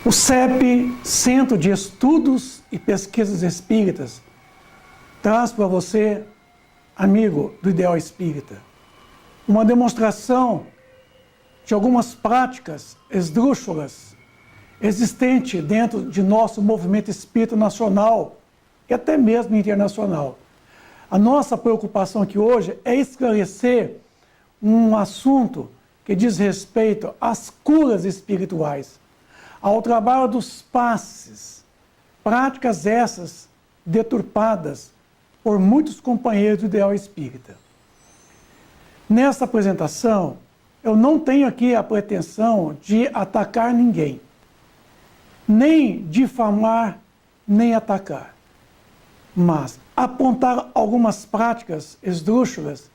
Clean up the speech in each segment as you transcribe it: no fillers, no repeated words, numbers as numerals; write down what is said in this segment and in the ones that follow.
O CEP, Centro de Estudos e Pesquisas Espíritas, traz para você, amigo do Ideal Espírita, uma demonstração de algumas práticas esdrúxulas existentes dentro de nosso movimento espírita nacional e até mesmo internacional. A nossa preocupação aqui hoje é esclarecer um assunto que diz respeito às curas espirituais, ao trabalho dos passes, práticas essas deturpadas por muitos companheiros do Ideal Espírita. Nessa apresentação, eu não tenho aqui a pretensão de atacar ninguém, nem difamar, nem atacar, mas apontar algumas práticas esdrúxulas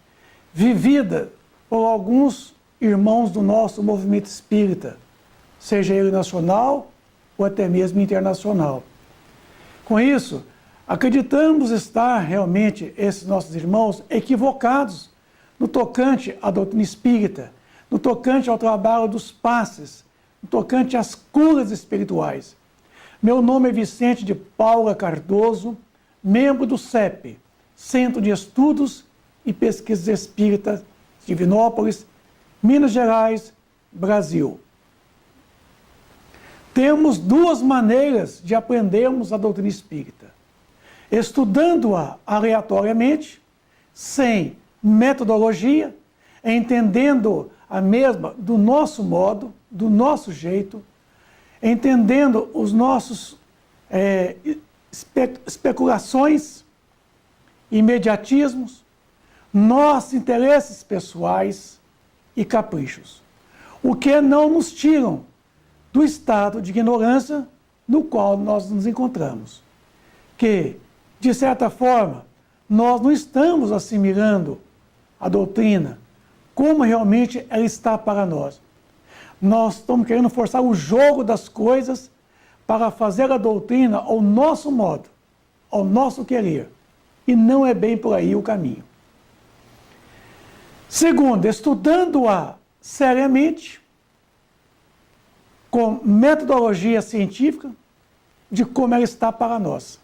vividas por alguns irmãos do nosso movimento espírita, seja ele nacional ou até mesmo internacional. Com isso, acreditamos estar realmente esses nossos irmãos equivocados no tocante à doutrina espírita, no tocante ao trabalho dos passes, no tocante às curas espirituais. Meu nome é Vicente de Paula Cardoso, membro do CEP, Centro de Estudos e Pesquisas Espíritas, Divinópolis, Minas Gerais, Brasil. Temos duas maneiras de aprendermos a doutrina espírita: estudando-a aleatoriamente, sem metodologia, entendendo a mesma do nosso modo, do nosso jeito, entendendo os nossos especulações, imediatismos, nossos interesses pessoais e caprichos, o que não nos tiram do estado de ignorância no qual nós nos encontramos. Que, de certa forma, nós não estamos assimilando a doutrina como realmente ela está para nós. Nós estamos querendo forçar o jogo das coisas para fazer a doutrina ao nosso modo, ao nosso querer. E não é bem por aí o caminho. Segundo, estudando-a seriamente, com metodologia científica, de como ela está para nós.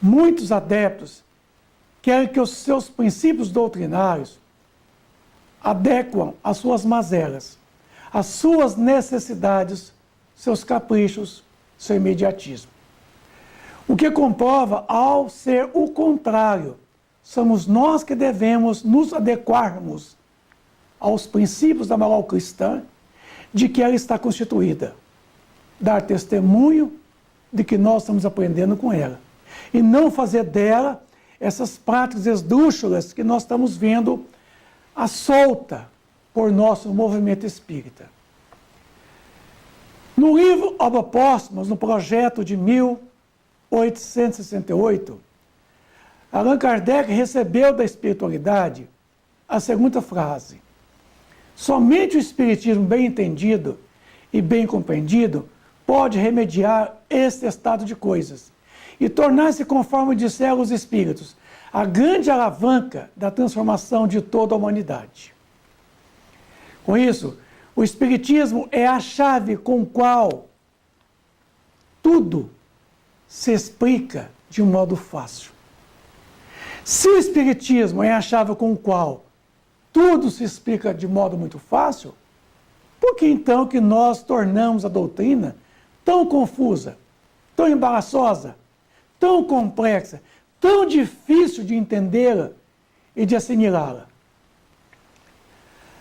Muitos adeptos querem que os seus princípios doutrinários adequam às suas mazelas, às suas necessidades, seus caprichos, seu imediatismo. O que comprova, ao ser o contrário, somos nós que devemos nos adequarmos aos princípios da moral cristã, de que ela está constituída, dar testemunho de que nós estamos aprendendo com ela, e não fazer dela essas práticas esdrúxulas que nós estamos vendo à solta por nosso movimento espírita. No livro Obras Póstumas, no projeto de 1868, Allan Kardec recebeu da espiritualidade a seguinte frase: somente o espiritismo bem entendido e bem compreendido pode remediar este estado de coisas e tornar-se, conforme disseram os espíritos, a grande alavanca da transformação de toda a humanidade. Com isso, o espiritismo é a chave com a qual tudo se explica de um modo fácil. Se o espiritismo é a chave com a qual tudo se explica de modo muito fácil, por que então que nós tornamos a doutrina tão confusa, tão embaraçosa, tão complexa, tão difícil de entendê-la e de assimilá-la?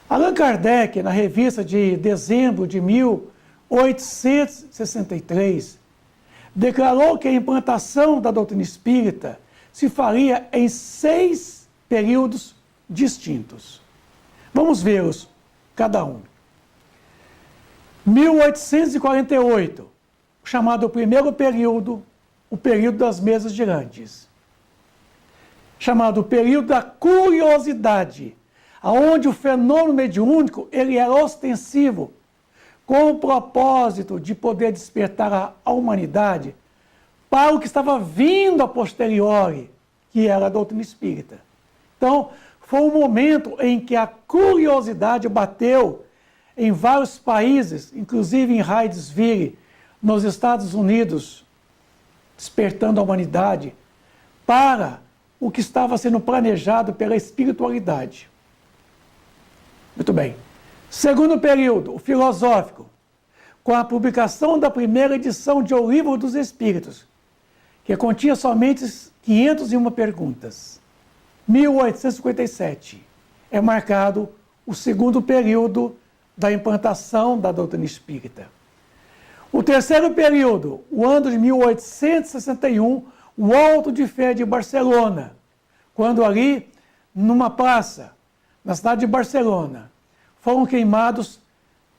Allan Kardec, na revista de dezembro de 1863, declarou que a implantação da doutrina espírita se faria em 6 períodos distintos. Vamos vê-los, cada um. 1848, chamado primeiro período, o período das mesas girantes. Chamado período da curiosidade, onde o fenômeno mediúnico ele era ostensivo, com o propósito de poder despertar a humanidade para o que estava vindo a posteriori, que era a doutrina espírita. Então, foi um momento em que a curiosidade bateu em vários países, inclusive em Hydesville, nos Estados Unidos, despertando a humanidade para o que estava sendo planejado pela espiritualidade. Muito bem. Segundo período, o filosófico, com a publicação da primeira edição de O Livro dos Espíritos, que continha somente 501 perguntas. 1857 é marcado o segundo período da implantação da doutrina espírita. O terceiro período, o ano de 1861, o Auto de Fé de Barcelona, quando ali, numa praça, na cidade de Barcelona, foram queimados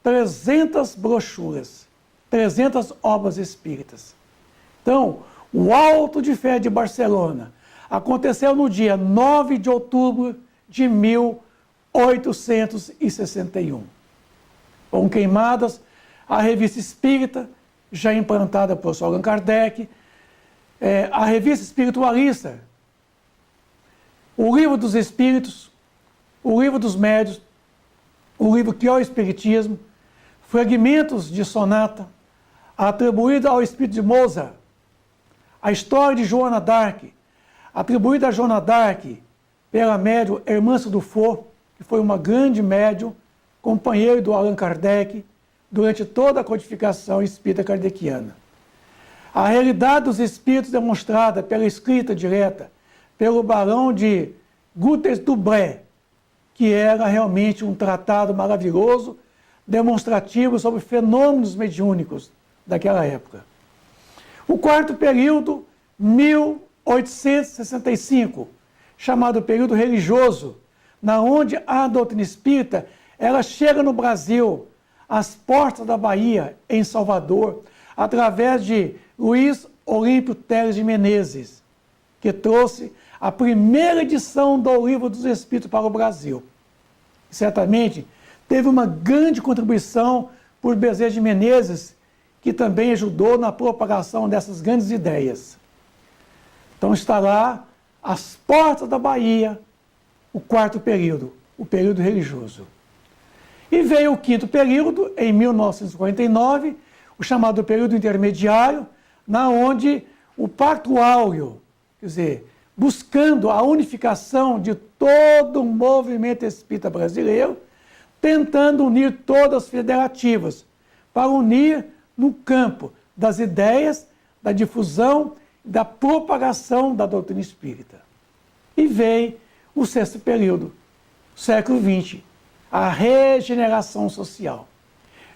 300 brochuras, 300 obras espíritas. Então, o Auto de Fé de Barcelona aconteceu no dia 9 de outubro de 1861. Foram queimadas a Revista Espírita, já implantada por Allan Kardec, a Revista Espiritualista, o Livro dos Espíritos, o Livro dos Médiuns, o livro Que é o Espiritismo, fragmentos de sonata, atribuída ao espírito de Mozart, a história de Joana d'Arc, atribuída a Joana d'Arc pela médium Hermance Dufour, que foi uma grande médium, companheiro do Allan Kardec, durante toda a codificação espírita kardeciana. A realidade dos espíritos demonstrada pela escrita direta pelo barão de Guterres-Dubray, que era realmente um tratado maravilhoso, demonstrativo sobre fenômenos mediúnicos daquela época. O quarto período, 1865, chamado período religioso, na onde a doutrina espírita ela chega no Brasil, às portas da Bahia, em Salvador, através de Luiz Olímpio Teles de Menezes, que trouxe a primeira edição do Livro dos Espíritos para o Brasil. Certamente teve uma grande contribuição por Bezerra de Menezes, que também ajudou na propagação dessas grandes ideias. Então está lá, às portas da Bahia, o quarto período, o período religioso. E veio o quinto período, em 1949, o chamado período intermediário, na onde o Pacto Áureo, quer dizer, buscando a unificação de todo o movimento espírita brasileiro, tentando unir todas as federativas, para unir no campo das ideias, da difusão, da propagação da doutrina espírita. E veio o sexto período, século XX, a regeneração social.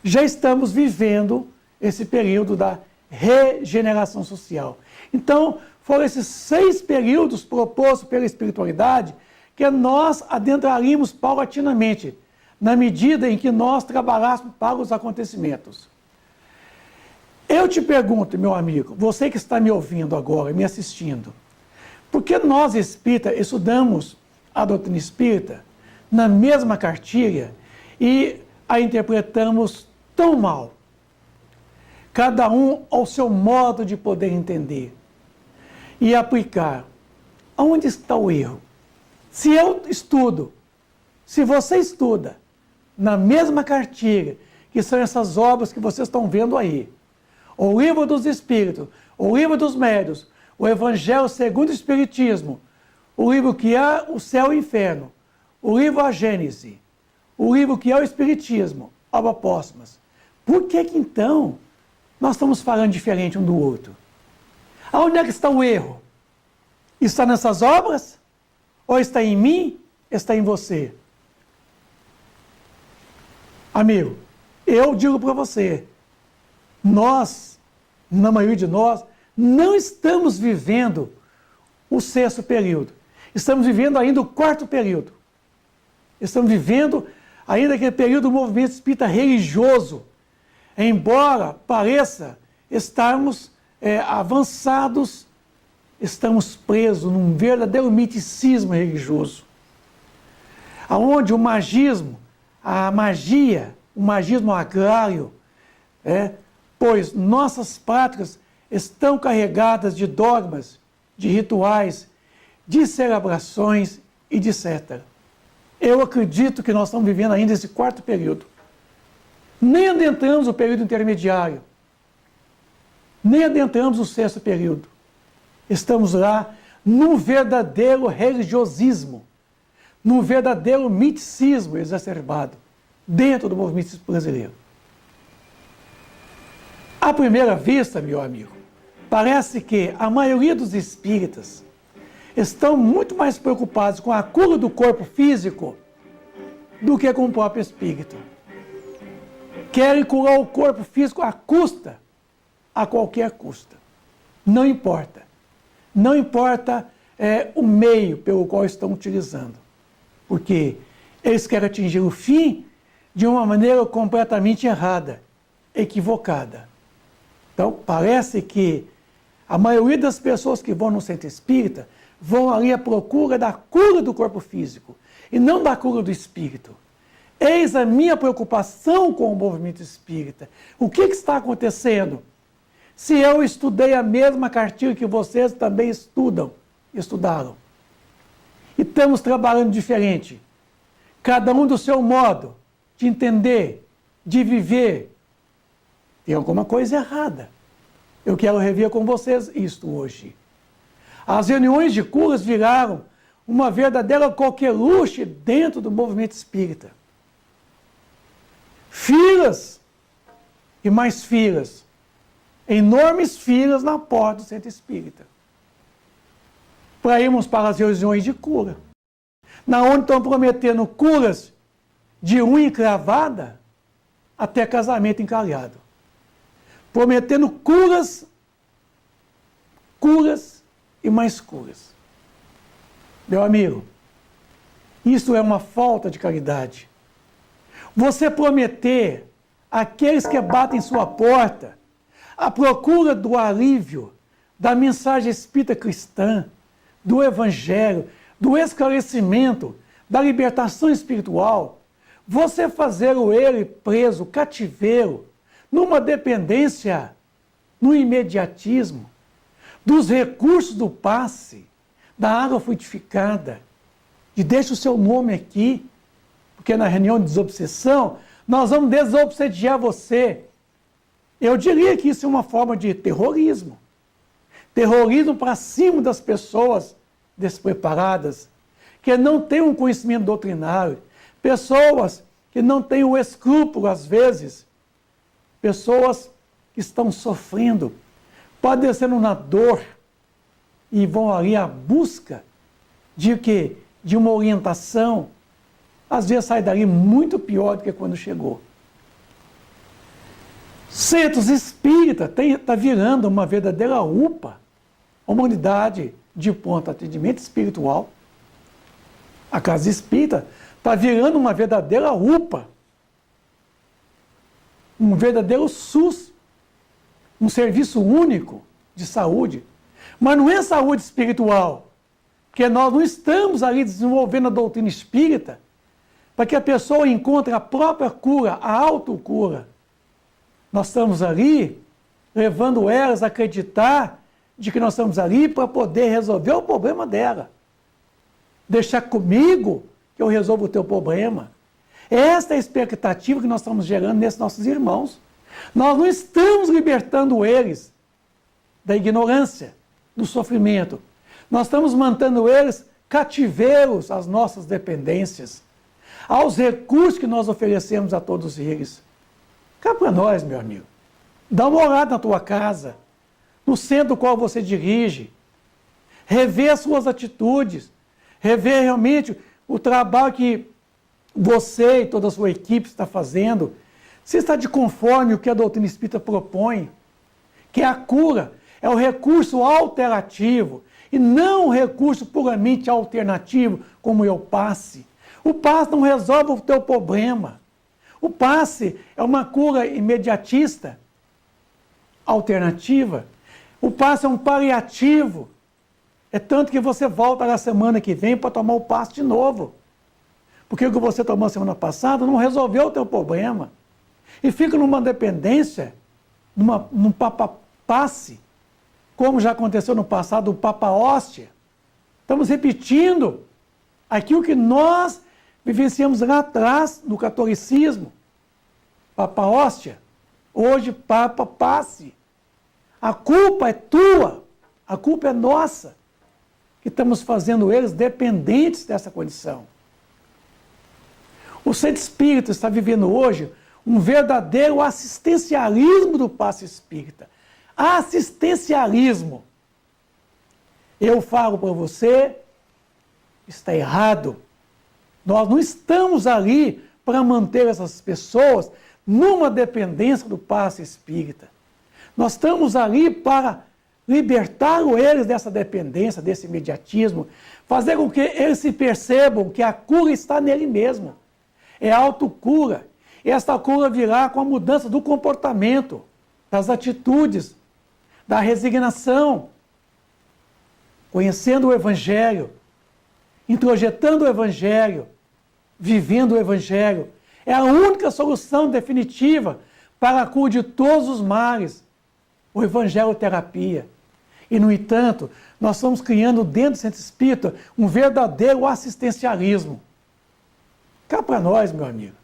Já estamos vivendo esse período da regeneração social. Então, foram esses 6 períodos propostos pela espiritualidade que nós adentraríamos paulatinamente, na medida em que nós trabalhássemos para os acontecimentos. Eu te pergunto, meu amigo, você que está me ouvindo agora, me assistindo, por que nós espíritas estudamos a doutrina espírita na mesma cartilha e a interpretamos tão mal? Cada um ao seu modo de poder entender e aplicar. Onde está o erro? Se eu estudo, se você estuda na mesma cartilha, que são essas obras que vocês estão vendo aí, o Livro dos Espíritos, o Livro dos Médiuns, o Evangelho segundo o Espiritismo, o livro Que é o Céu e o Inferno, o livro A Gênese, o livro Que é o Espiritismo, obras póstumas. Por que então nós estamos falando diferente um do outro? Aonde é que está o erro? Está nessas obras? Ou está em mim? Está em você? Amigo, eu digo para você, nós, na maioria de nós, não estamos vivendo o sexto período. Estamos vivendo ainda o quarto período. Estamos vivendo ainda aquele período do movimento espírita religioso. Embora pareça estarmos avançados, estamos presos num verdadeiro miticismo religioso. onde o magismo, a magia, o magismo agrário, pois nossas práticas estão carregadas de dogmas, de rituais, de celebrações e de etc. Eu acredito que nós estamos vivendo ainda esse quarto período. Nem adentramos o período intermediário, nem adentramos o sexto período. Estamos lá num verdadeiro religiosismo, num verdadeiro miticismo exacerbado dentro do movimento brasileiro. À primeira vista, meu amigo, parece que a maioria dos espíritas estão muito mais preocupados com a cura do corpo físico do que com o próprio espírito. Querem curar o corpo físico à custa, a qualquer custa. Não importa. Não importa o meio pelo qual estão utilizando. Porque eles querem atingir o fim de uma maneira completamente errada, equivocada. Então, parece que a maioria das pessoas que vão no centro espírita vão ali à procura da cura do corpo físico e não da cura do espírito. Eis a minha preocupação com o movimento espírita. O que está acontecendo? Se eu estudei a mesma cartilha que vocês também estudaram, e estamos trabalhando diferente, cada um do seu modo de entender, de viver, tem alguma coisa errada. Eu quero rever com vocês isto hoje. As reuniões de curas viraram uma verdadeira coqueluche dentro do movimento espírita. Filas e mais filas. Enormes filas na porta do centro espírita. Para irmos para as reuniões de cura. Na onde estão prometendo curas de unha encravada até casamento encalhado. Prometendo curas e mais curas. Meu amigo, isso é uma falta de caridade. Você prometer àqueles que batem sua porta a procura do alívio, da mensagem espírita cristã, do evangelho, do esclarecimento, da libertação espiritual, você fazê-lo ele preso, cativeiro, numa dependência, no imediatismo, dos recursos do passe, da água frutificada, de deixa o seu nome aqui, porque na reunião de desobsessão, nós vamos desobsediar você. Eu diria que isso é uma forma de terrorismo. Terrorismo para cima das pessoas despreparadas, que não têm um conhecimento doutrinário, pessoas que não têm o escrúpulo, às vezes, pessoas que estão sofrendo, padecendo na dor, e vão ali à busca de quê? De uma orientação, às vezes sai dali muito pior do que quando chegou. Centros espíritas está virando uma verdadeira UPA, uma unidade de pronto atendimento espiritual. A casa espírita está virando uma verdadeira UPA, um verdadeiro SUS, um serviço único de saúde. Mas não é saúde espiritual, porque nós não estamos ali desenvolvendo a doutrina espírita para que a pessoa encontre a própria cura, a autocura. Nós estamos ali levando elas a acreditar de que nós estamos ali para poder resolver o problema dela. Deixar comigo que eu resolvo o teu problema. Esta é a expectativa que nós estamos gerando nesses nossos irmãos. Nós não estamos libertando eles da ignorância, do sofrimento. Nós estamos mantendo eles cativeiros às nossas dependências, aos recursos que nós oferecemos a todos eles. Cá para nós, meu amigo. Dá uma olhada na tua casa, no centro do qual você dirige. Rever as suas atitudes. Rever realmente o trabalho que você e toda a sua equipe está fazendo. Se está de conforme o que a doutrina espírita propõe, que é a cura, é o recurso alternativo, e não o recurso puramente alternativo, como é o passe. O passe não resolve o teu problema. O passe é uma cura imediatista, alternativa. O passe é um paliativo. É tanto que você volta na semana que vem para tomar o passe de novo. porque o que você tomou semana passada não resolveu o teu problema. E fica numa dependência, num papa-passe, como já aconteceu no passado, o papa-hóstia. Estamos repetindo aquilo que nós vivenciamos lá atrás, no catolicismo. Papa-hóstia, hoje papa-passe. A culpa é tua, a culpa é nossa, que estamos fazendo eles dependentes dessa condição. O centro espírita está vivendo hoje um verdadeiro assistencialismo do passe espírita. Assistencialismo. Eu falo para você, está errado. Nós não estamos ali para manter essas pessoas numa dependência do passe espírita. Nós estamos ali para libertar eles dessa dependência, desse imediatismo, fazer com que eles se percebam que a cura está nele mesmo. É autocura. E esta cura virá com a mudança do comportamento, das atitudes, da resignação, conhecendo o Evangelho, introjetando o Evangelho, vivendo o Evangelho. É a única solução definitiva para a cura de todos os males, o Evangelho-terapia. E, no entanto, nós estamos criando dentro do centro espírita um verdadeiro assistencialismo. Cá para nós, meu amigo.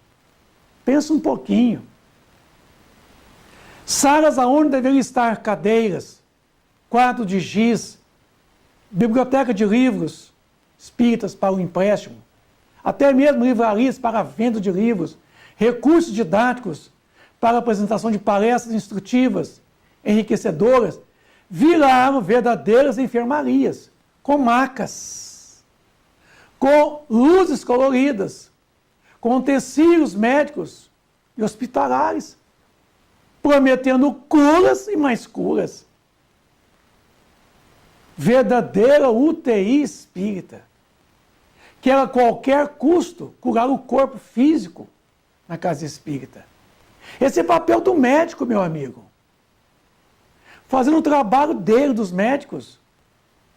Pensa um pouquinho. Salas aonde deveriam estar cadeiras, quadro de giz, biblioteca de livros espíritas para o empréstimo, até mesmo livrarias para a venda de livros, recursos didáticos para a apresentação de palestras instrutivas, enriquecedoras, viraram verdadeiras enfermarias, com macas, com luzes coloridas, com utensílios médicos e hospitalares, prometendo curas e mais curas. Verdadeira UTI espírita, que era a qualquer custo curar o corpo físico na casa espírita. Esse é o papel do médico, meu amigo. Fazendo o trabalho dele, dos médicos,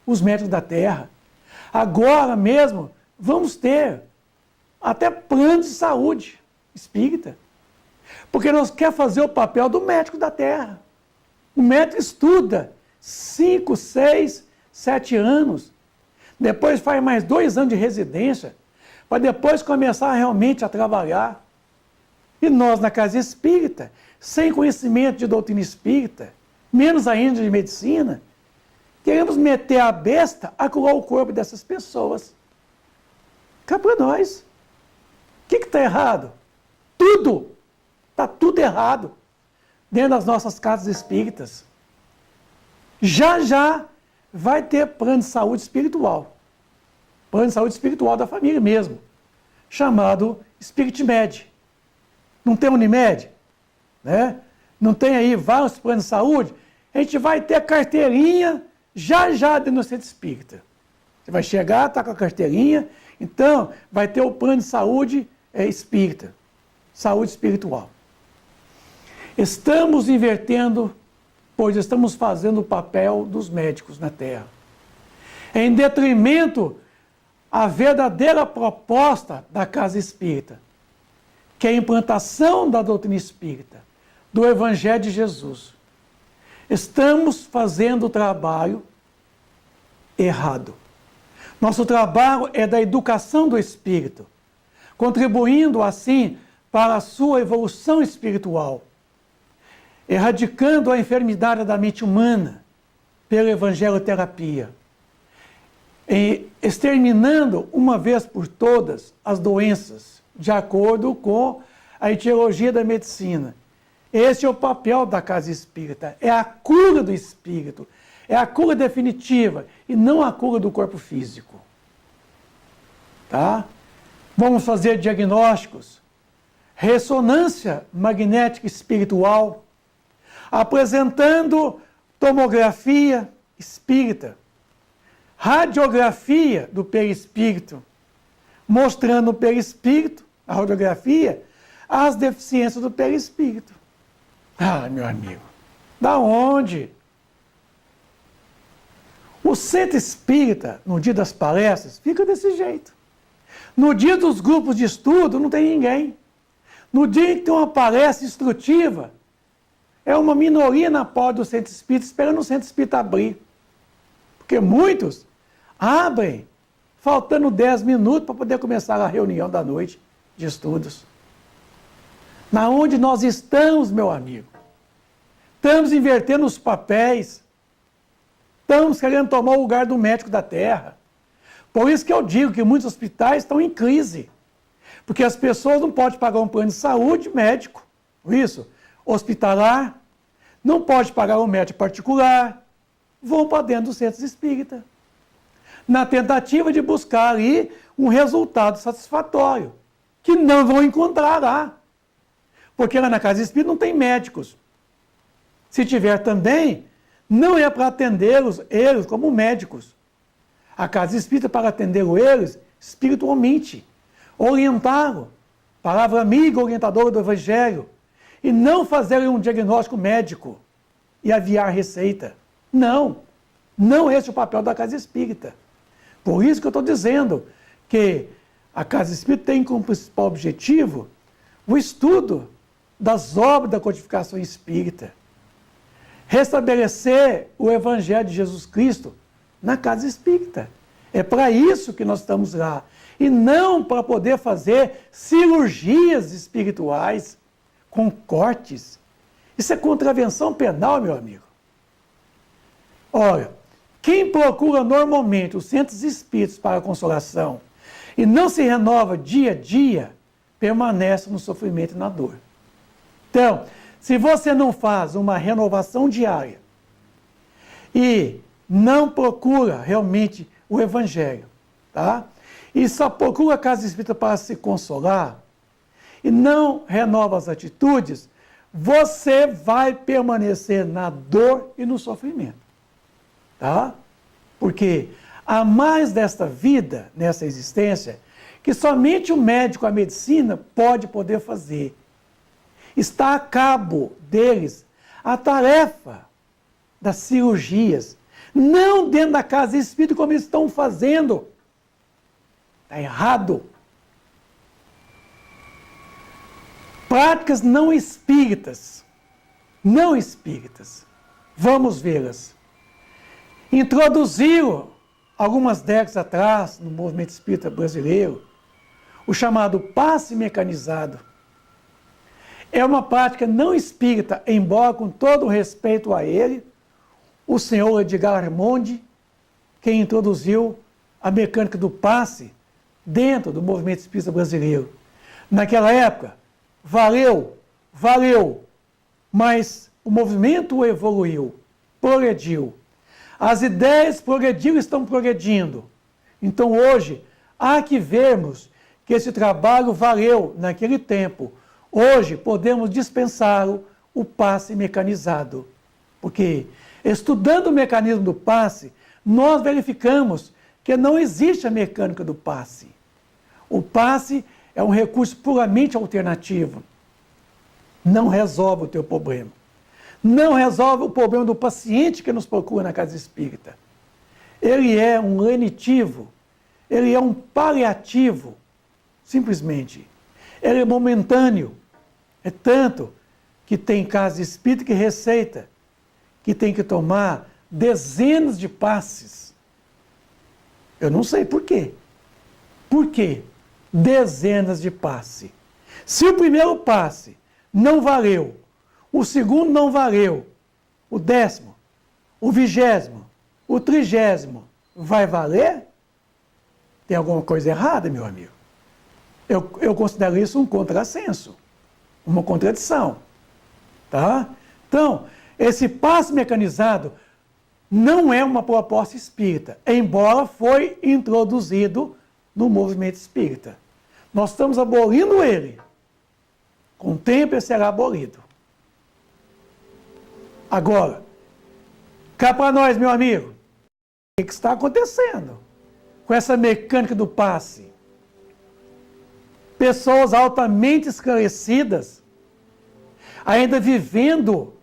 os médicos da terra. Agora mesmo, vamos ter até plano de saúde espírita. Porque nós queremos fazer o papel do médico da terra. O médico estuda 5, 6, 7 anos. Depois faz mais 2 anos de residência, para depois começar realmente a trabalhar. E nós, na casa espírita, sem conhecimento de doutrina espírita, menos ainda de medicina, queremos meter a besta a curar o corpo dessas pessoas. Cá para nós. O que está errado? Tudo. Está tudo errado dentro das nossas casas espíritas. Já já vai ter plano de saúde espiritual. Plano de saúde espiritual da família mesmo, chamado SpiritMed. Não tem Unimed? Né? Não tem aí vários planos de saúde? A gente vai ter carteirinha já já dentro do centro espírita. Você vai chegar, está com a carteirinha, então vai ter o plano de saúde espírita, saúde espiritual. Estamos invertendo, pois estamos fazendo o papel dos médicos na Terra. Em detrimento à verdadeira proposta da casa espírita, que é a implantação da doutrina espírita, do Evangelho de Jesus. Estamos fazendo o trabalho errado. Nosso trabalho é da educação do espírito, contribuindo assim para a sua evolução espiritual, erradicando a enfermidade da mente humana pela evangeloterapia, e exterminando uma vez por todas as doenças, de acordo com a etiologia da medicina. Esse é o papel da casa espírita, é a cura do espírito, é a cura definitiva e não a cura do corpo físico. Tá? Vamos fazer diagnósticos, ressonância magnética espiritual, apresentando tomografia espírita, radiografia do perispírito, mostrando no perispírito, a radiografia, as deficiências do perispírito. Ah, meu amigo, da onde? O centro espírita, no dia das palestras, fica desse jeito. No dia dos grupos de estudo, não tem ninguém. No dia em que tem uma palestra instrutiva, é uma minoria na porta do centro espírita, esperando o centro espírita abrir. Porque muitos abrem, faltando 10 minutos para poder começar a reunião da noite de estudos. Na onde nós estamos, meu amigo? Estamos invertendo os papéis. Estamos querendo tomar o lugar do médico da terra. Por isso que eu digo que muitos hospitais estão em crise. Porque as pessoas não podem pagar um plano de saúde médico, isso, hospitalar, não pode pagar um médico particular, vão para dentro dos centros espíritas, na tentativa de buscar ali um resultado satisfatório, que não vão encontrar lá. Porque lá na casa espírita não tem médicos. Se tiver também, não é para atendê-los, eles como médicos. A casa espírita é para atendê-los, eles espiritualmente. Orientá-lo, palavra amiga, orientadora do Evangelho, e não fazer um diagnóstico médico e aviar receita. Não, não esse é o papel da casa espírita. Por isso que eu estou dizendo que a casa espírita tem como principal objetivo o estudo das obras da codificação espírita, restabelecer o Evangelho de Jesus Cristo na casa espírita. É para isso que nós estamos lá. E não para poder fazer cirurgias espirituais com cortes. Isso é contravenção penal, meu amigo. Olha, quem procura normalmente os centros espíritas para a consolação e não se renova dia a dia, permanece no sofrimento e na dor. Então, se você não faz uma renovação diária e não procura realmente o Evangelho, tá? E só procura a casa espírita para se consolar e não renova as atitudes, você vai permanecer na dor e no sofrimento, tá? Porque há mais desta vida, nessa existência, que somente o médico, a medicina, pode poder fazer. Está a cabo deles a tarefa das cirurgias, não dentro da casa espírita como eles estão fazendo. Está errado. Práticas não espíritas. Não espíritas. Vamos vê-las. Introduziram, algumas décadas atrás, no movimento espírita brasileiro, o chamado passe mecanizado. É uma prática não espírita, embora com todo o respeito a ele, o senhor Edgar Armond, quem introduziu a mecânica do passe dentro do movimento espírita brasileiro. Naquela época, valeu, mas o movimento evoluiu, progrediu. As ideias progrediram e estão progredindo. Então hoje, há que vermos que esse trabalho valeu naquele tempo. Hoje podemos dispensá-lo, o passe mecanizado. Porque, estudando o mecanismo do passe, nós verificamos que não existe a mecânica do passe. O passe é um recurso puramente alternativo. Não resolve o teu problema. Não resolve o problema do paciente que nos procura na casa espírita. Ele é um lenitivo, ele é um paliativo, simplesmente. Ele é momentâneo. É tanto que tem casa espírita que receita, que tem que tomar dezenas de passes. Eu não sei por quê. Por quê? Dezenas de passes. Se o primeiro passe não valeu, o segundo não valeu, o 10º, o 20º, o 30º, vai valer? Tem alguma coisa errada, meu amigo? Eu considero isso um contrassenso, uma contradição, tá? Então, esse passe mecanizado não é uma proposta espírita, embora foi introduzido no movimento espírita. Nós estamos abolindo ele. Com o tempo ele será abolido. Agora, cá para nós, meu amigo, o que está acontecendo com essa mecânica do passe? Pessoas altamente esclarecidas, ainda vivendo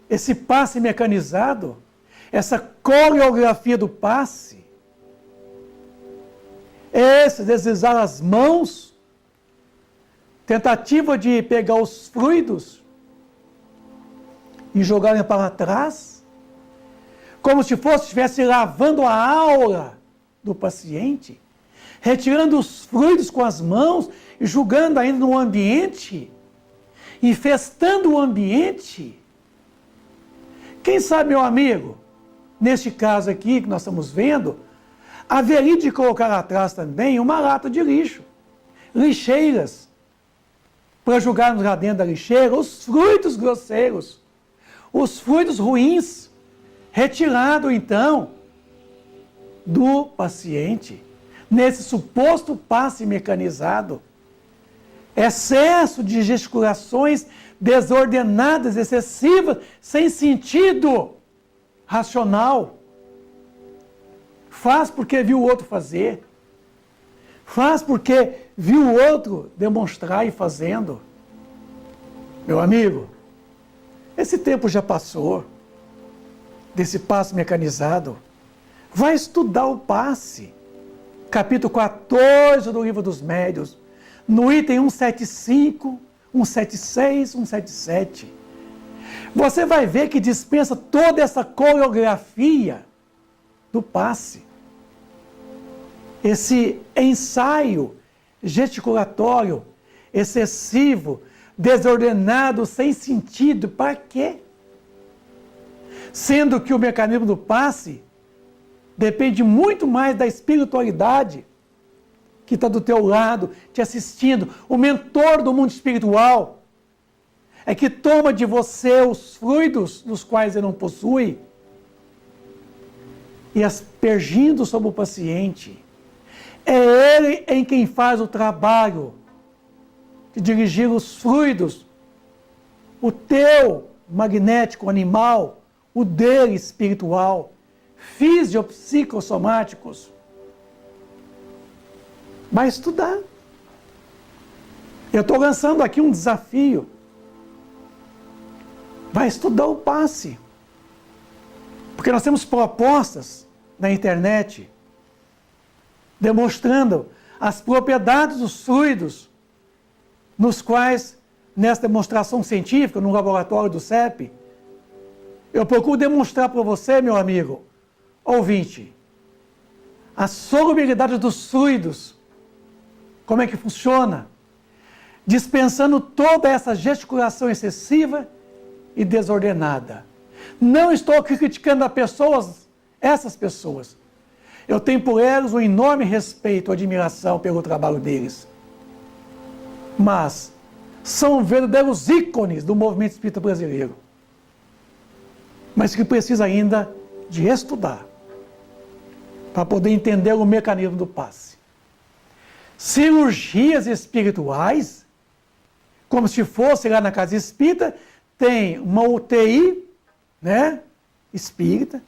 esse passe mecanizado, essa coreografia do passe, Esse deslizar as mãos, tentativa de pegar os fluidos e jogarem para trás, como se estivesse lavando a aura do paciente, retirando os fluidos com as mãos e jogando ainda no ambiente, infestando o ambiente. Quem sabe, meu amigo, neste caso aqui que nós estamos vendo, haveria de colocar atrás também uma lata de lixo, lixeiras, para jogarmos lá dentro da lixeira os fluidos grosseiros, os fluidos ruins, retirado então do paciente, nesse suposto passe mecanizado. Excesso de gesticulações desordenadas, excessivas, sem sentido racional. Faz porque viu o outro fazer. Faz porque viu o outro demonstrar e fazendo. Meu amigo, esse tempo já passou desse passe mecanizado. Vai estudar o passe. Capítulo 14 do Livro dos Médiuns, no item 175, 176, 177. Você vai ver que dispensa toda essa coreografia do passe. Esse ensaio gesticulatório, excessivo, desordenado, sem sentido, para quê? Sendo que o mecanismo do passe depende muito mais da espiritualidade que está do teu lado, te assistindo, o mentor do mundo espiritual, é que toma de você os fluidos dos quais ele não possui e aspergindo sobre o paciente. É ele em quem faz o trabalho de dirigir os fluidos, o teu magnético animal, o dele espiritual, fisiopsicossomáticos. Vai estudar. Eu estou lançando aqui um desafio. Vai estudar o passe. Porque nós temos propostas na internet demonstrando as propriedades dos fluidos, nos quais, nessa demonstração científica, no laboratório do CEP, eu procuro demonstrar para você, meu amigo, ouvinte, a solubilidade dos fluidos, como é que funciona, dispensando toda essa gesticulação excessiva e desordenada. Não estou criticando essas pessoas. Eu tenho por elas um enorme respeito e admiração pelo trabalho deles. Mas são verdadeiros ícones do movimento espírita brasileiro. Mas que precisa ainda de estudar para poder entender o mecanismo do passe. Cirurgias espirituais, como se fosse lá na casa espírita, tem uma UTI, né, espírita,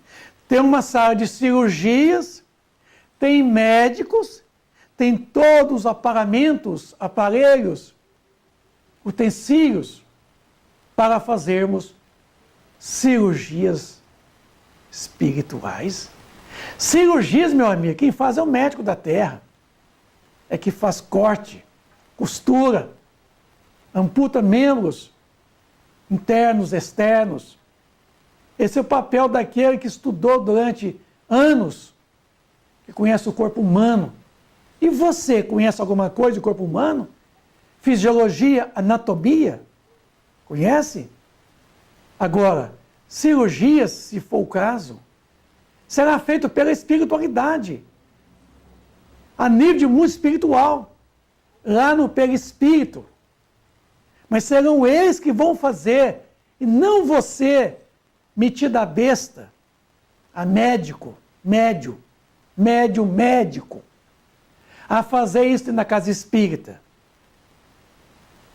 tem uma sala de cirurgias, tem médicos, tem todos os aparelhos, utensílios para fazermos cirurgias espirituais. Cirurgias, meu amigo, quem faz é o médico da terra. É que faz corte, costura, amputa membros internos, externos. Esse é o papel daquele que estudou durante anos, que conhece o corpo humano. E você conhece alguma coisa do corpo humano? Fisiologia, anatomia? Conhece? Agora, cirurgias, se for o caso, será feito pela espiritualidade, a nível de mundo espiritual, lá no perispírito. Mas serão eles que vão fazer, e não você, metido a besta, a médico, médio, médico, a fazer isso na casa espírita.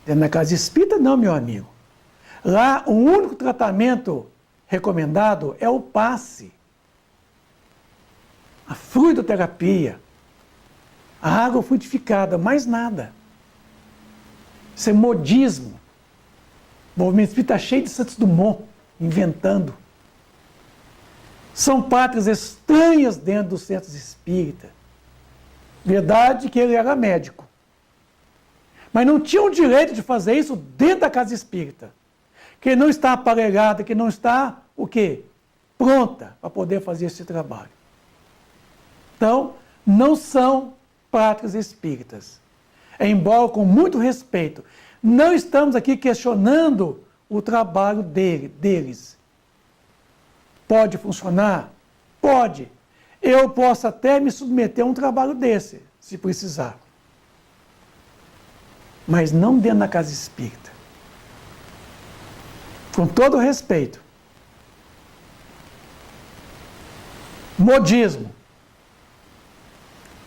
Na casa espírita não, meu amigo. Lá o único tratamento recomendado é o passe, a fluidoterapia, a água fluidificada, mais nada. Isso é modismo. O movimento espírita está cheio de Santos Dumont, inventando. São pátrias estranhas dentro dos centros espíritas. Verdade que ele era médico. Mas não tinha o direito de fazer isso dentro da casa espírita. Que não está aparelhada, que não está, o quê? Pronta para poder fazer esse trabalho. Então, não são práticas espíritas. Embora com muito respeito, não estamos aqui questionando o trabalho deles. Pode funcionar? Pode. Eu posso até me submeter a um trabalho desse, se precisar. Mas não dentro da casa espírita. Com todo respeito. Modismo.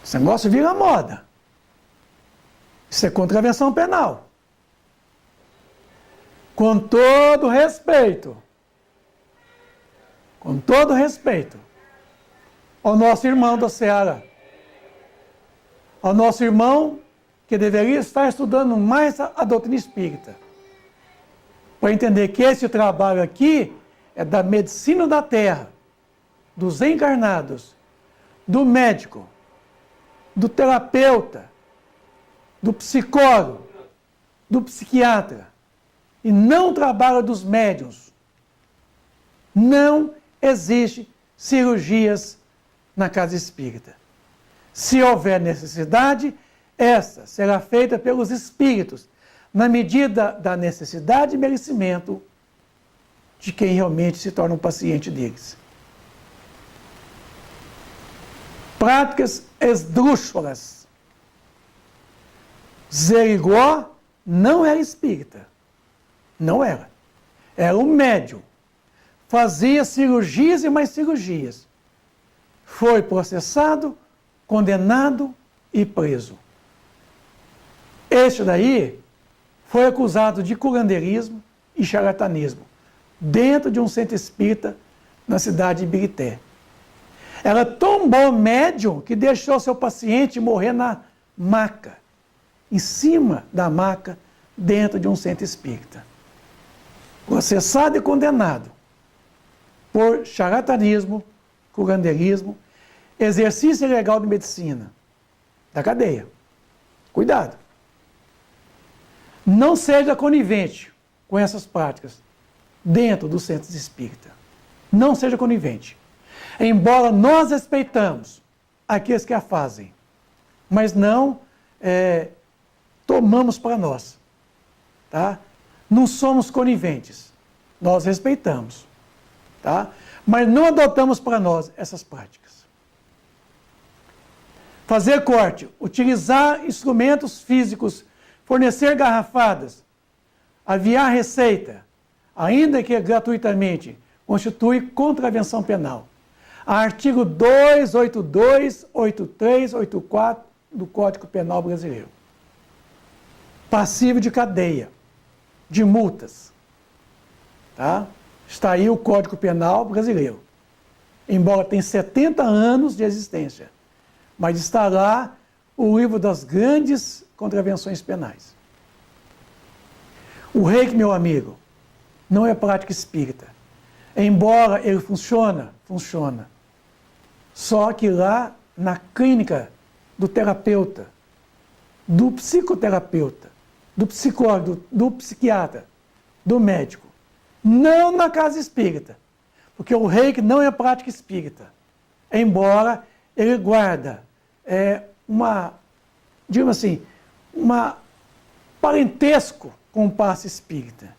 Esse negócio vira moda. Isso é contravenção penal. Com todo respeito. Com todo respeito. Ao nosso irmão da Seara. Ao nosso irmão que deveria estar estudando mais a doutrina espírita. Para entender que esse trabalho aqui é da medicina da terra, dos encarnados, do médico, do terapeuta, do psicólogo, do psiquiatra, e não o trabalho dos médiuns. Não existe cirurgias na casa espírita. Se houver necessidade, essa será feita pelos espíritos, na medida da necessidade e merecimento de quem realmente se torna um paciente deles. Práticas esdrúxulas. Zerigó não era espírita. Não era. Era um médium. Fazia cirurgias e mais cirurgias. Foi processado, condenado e preso. Este daí foi acusado de curandeirismo e charlatanismo dentro de um centro espírita na cidade de Ibirité. Ela tombou médium que deixou seu paciente morrer na maca, em cima da maca, dentro de um centro espírita. Processado e condenado por charlatanismo, curandeirismo, exercício ilegal de medicina, da cadeia. Cuidado. Não seja conivente com essas práticas dentro dos centros espíritas. Não seja conivente. Embora nós respeitamos aqueles que a fazem, mas não tomamos para nós. Tá? Não somos coniventes. Nós respeitamos. Tá? Mas não adotamos para nós essas práticas. Fazer corte, utilizar instrumentos físicos, fornecer garrafadas, aviar receita, ainda que gratuitamente, constitui contravenção penal. Artigo 282, 83, 84 do Código Penal Brasileiro. Passivo de cadeia, de multas. Tá? Está aí o Código Penal Brasileiro. Embora tenha 70 anos de existência. Mas está lá o livro das grandes contravenções penais. O reiki, meu amigo, não é prática espírita. Embora ele funciona. Só que lá na clínica do terapeuta, do psicoterapeuta, do psicólogo, do psiquiatra, do médico. Não na casa espírita. Porque o reiki não é prática espírita. Embora ele guarda digamos assim, parentesco com o passe espírita.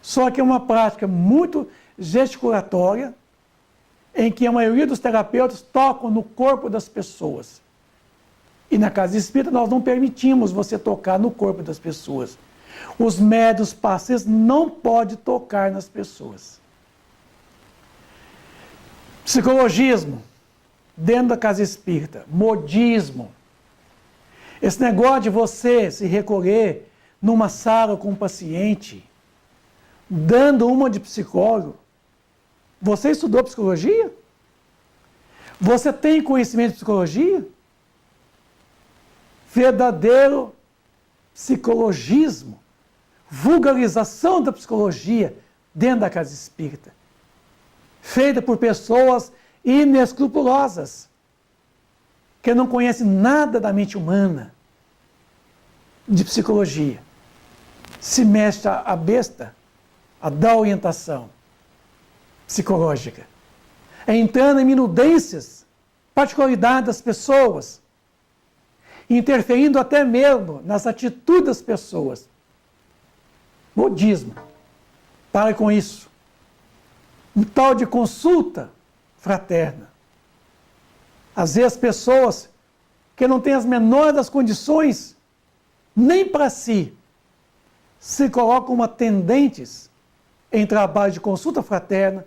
Só que é uma prática muito gesticulatória, em que a maioria dos terapeutas tocam no corpo das pessoas. E na casa espírita nós não permitimos você tocar no corpo das pessoas. Os médiuns passes não podem tocar nas pessoas. Psicologismo, dentro da casa espírita. Modismo. Esse negócio de você se recolher numa sala com um paciente, dando uma de psicólogo. Você estudou psicologia? Você tem conhecimento de psicologia? Verdadeiro psicologismo, vulgarização da psicologia dentro da casa espírita, feita por pessoas inescrupulosas, que não conhece nada da mente humana, de psicologia, se mexe a besta a dar orientação psicológica, entrando em minudências, particularidades das pessoas, interferindo até mesmo nas atitudes das pessoas. Modismo. Pare com isso. Um tal de consulta fraterna. Às vezes pessoas que não têm as menores das condições, nem para si, se colocam como atendentes em trabalho de consulta fraterna,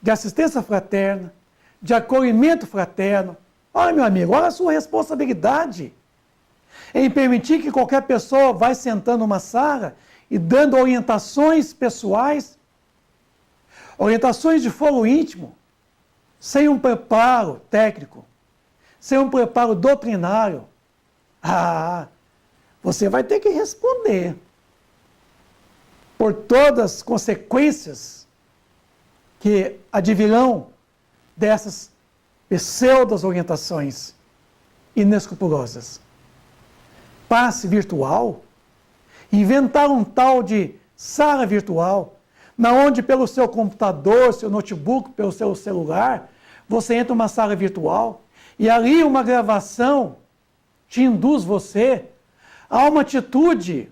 de assistência fraterna, de acolhimento fraterno. Olha, meu amigo, olha a sua responsabilidade em permitir que qualquer pessoa vá sentando numa sala e dando orientações pessoais, orientações de foro íntimo, sem um preparo técnico, sem um preparo doutrinário. Você vai ter que responder por todas as consequências que advirão dessas pseudas orientações inescrupulosas. Passe virtual, inventar um tal de sala virtual, na onde pelo seu computador, seu notebook, pelo seu celular, você entra numa sala virtual e ali uma gravação te induz você a uma atitude,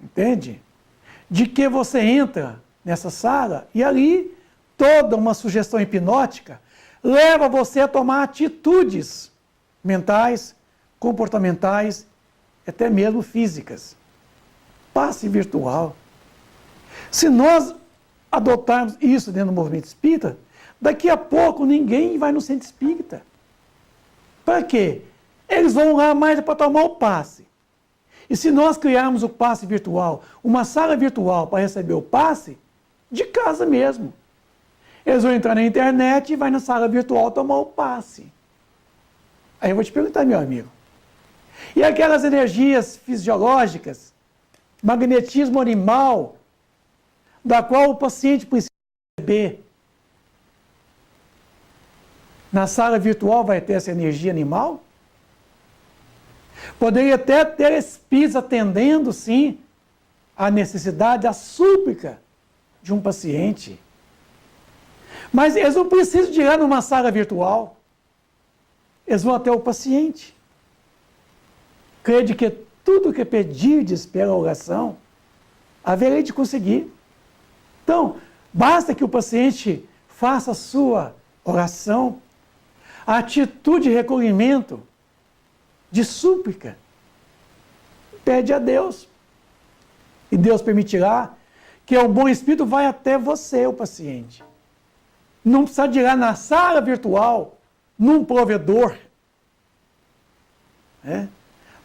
entende? De que você entra nessa sala e ali toda uma sugestão hipnótica leva você a tomar atitudes mentais, comportamentais, até mesmo físicas. Passe virtual. Se nós adotarmos isso dentro do movimento espírita, daqui a pouco ninguém vai no centro espírita. Para quê? Eles vão lá mais para tomar o passe. E se nós criarmos o passe virtual, uma sala virtual para receber o passe, de casa mesmo. Eles vão entrar na internet e vai na sala virtual tomar o passe. Aí eu vou te perguntar, meu amigo, e aquelas energias fisiológicas, magnetismo animal, da qual o paciente precisa receber, na sala virtual vai ter essa energia animal? Poderia até ter espíritos atendendo, sim, a necessidade, a súplica de um paciente. Mas eles não precisam de ir lá numa sala virtual. Eles vão até o paciente. Crede que tudo que pedirdes pela oração, haverei de conseguir. Então, basta que o paciente faça a sua oração, a atitude de recolhimento, de súplica, pede a Deus. E Deus permitirá que o bom espírito vá até você, o paciente. Não precisa de ir lá na sala virtual, num provedor,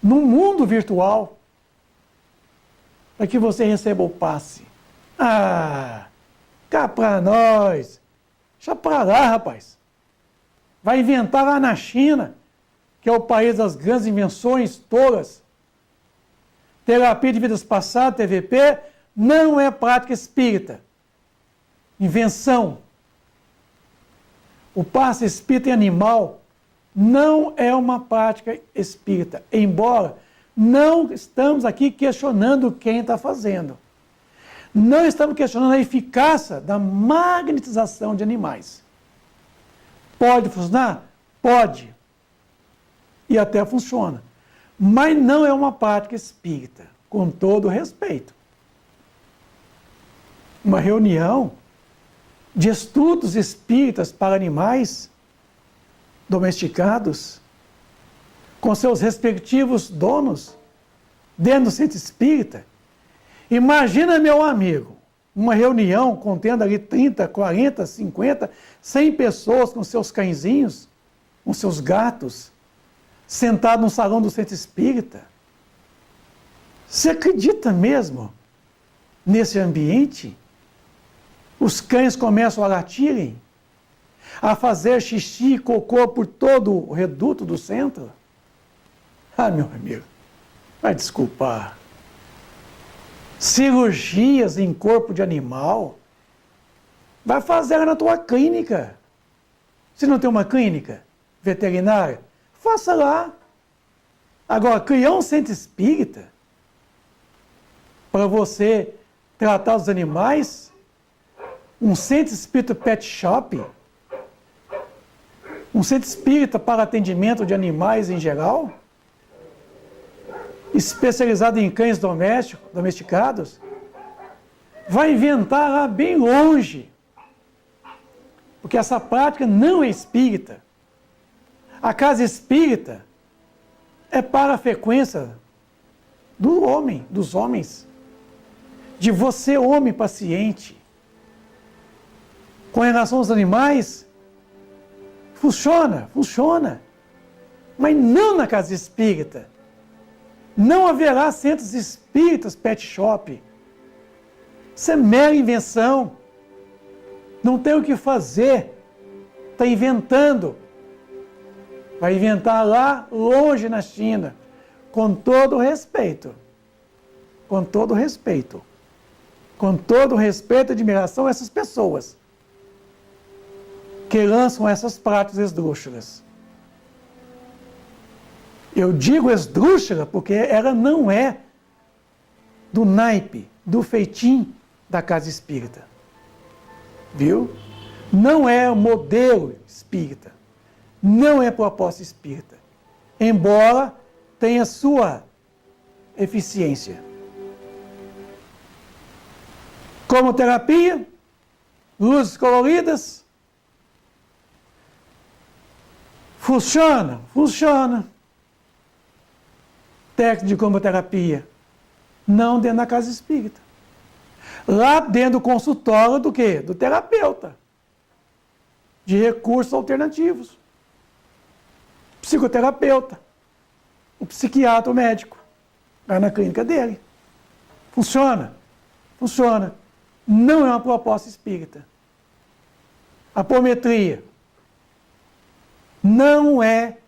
num mundo virtual, para que você receba o passe. Cá para nós. Deixa para lá, rapaz. Vai inventar lá na China, que é o país das grandes invenções todas. Terapia de vidas passadas, TVP, não é prática espírita. Invenção. O passe espírita em animal não é uma prática espírita, embora não estamos aqui questionando quem está fazendo. Não estamos questionando a eficácia da magnetização de animais. Pode funcionar? Pode. E até funciona. Mas não é uma prática espírita, com todo respeito. Uma reunião de estudos espíritas para animais domesticados, com seus respectivos donos, dentro do centro espírita. Imagina, meu amigo, uma reunião contendo ali 30, 40, 50, 100 pessoas com seus cãezinhos, com seus gatos, sentado no salão do centro espírita. Você acredita mesmo nesse ambiente? Os cães começam a latirem, a fazer xixi e cocô por todo o reduto do centro? Meu amigo, vai desculpar. Cirurgias em corpo de animal, vai fazer na tua clínica. Se não tem uma clínica veterinária, faça lá. Agora, criar um centro espírita para você tratar os animais, um centro espírita pet shop, um centro espírita para atendimento de animais em geral, especializado em cães domesticados, vai inventar lá bem longe, porque essa prática não é espírita. A casa espírita é para a frequência do homem, dos homens, de você, homem paciente. Com relação aos animais, funciona, mas não na casa espírita. Não haverá centros espíritas pet shop. Isso é mera invenção. Não tem o que fazer. Está inventando. Vai inventar lá longe na China. Com todo respeito. Com todo respeito. Com todo respeito e admiração a essas pessoas que lançam essas práticas esdrúxulas. Eu digo esdrúxula porque ela não é do naipe, do feitim da casa espírita. Viu? Não é o modelo espírita. Não é proposta espírita. Embora tenha sua eficiência. Como terapia, luzes coloridas. Funciona. Técnica de cromoterapia. Não dentro da casa espírita. Lá dentro do consultório do quê? Do terapeuta. De recursos alternativos. Psicoterapeuta. O psiquiatra, o médico. Lá na clínica dele. Funciona. Não é uma proposta espírita. Apometria. Não é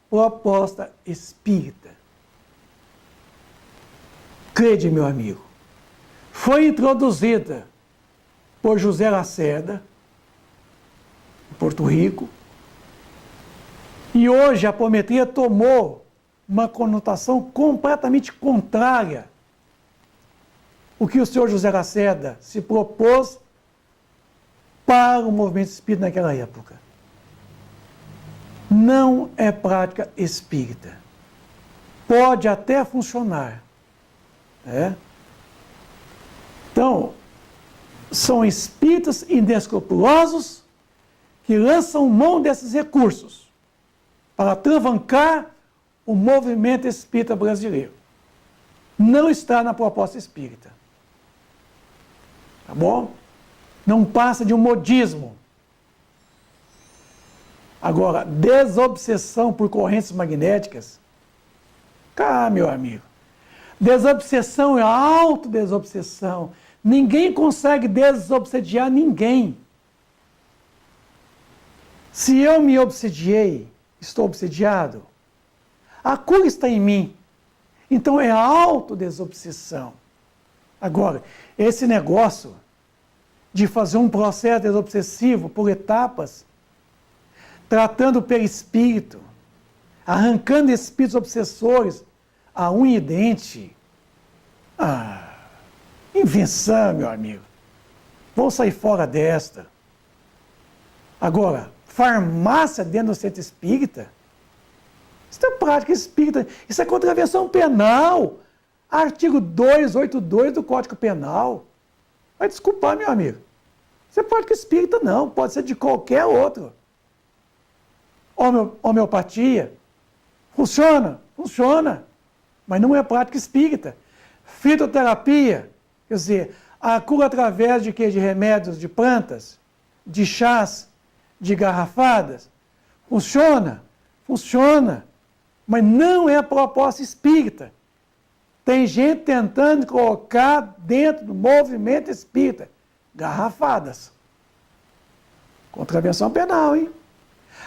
proposta espírita. Crede, meu amigo. Foi introduzida por José Lacerda, em Porto Rico, e hoje a apometria tomou uma conotação completamente contrária ao que o senhor José Lacerda se propôs para o movimento espírita naquela época. Não é prática espírita. Pode até funcionar. Então, são espíritas inescrupulosos que lançam mão desses recursos para atravancar o movimento espírita brasileiro. Não está na proposta espírita. Tá bom? Não passa de um modismo. Agora, desobsessão por correntes magnéticas. Meu amigo. Desobsessão é autodesobsessão. Ninguém consegue desobsediar ninguém. Se eu me obsediei, estou obsediado, a cura está em mim. Então é autodesobsessão. Agora, esse negócio de fazer um processo desobsessivo por etapas, tratando o perispírito, arrancando espíritos obsessores, a unha e dente. Invenção, meu amigo. Vou sair fora desta. Agora, farmácia dentro do centro espírita? Isso é prática espírita. Isso é contravenção penal. Artigo 282 do Código Penal. Vai desculpar, meu amigo. Isso é prática espírita, não. Pode ser de qualquer outro. Homeopatia. Funciona. Mas não é prática espírita. Fitoterapia, quer dizer, a cura através de quê? De remédios, de plantas, de chás, de garrafadas. Funciona, mas não é a proposta espírita. Tem gente tentando colocar dentro do movimento espírita garrafadas. Contravenção penal, hein?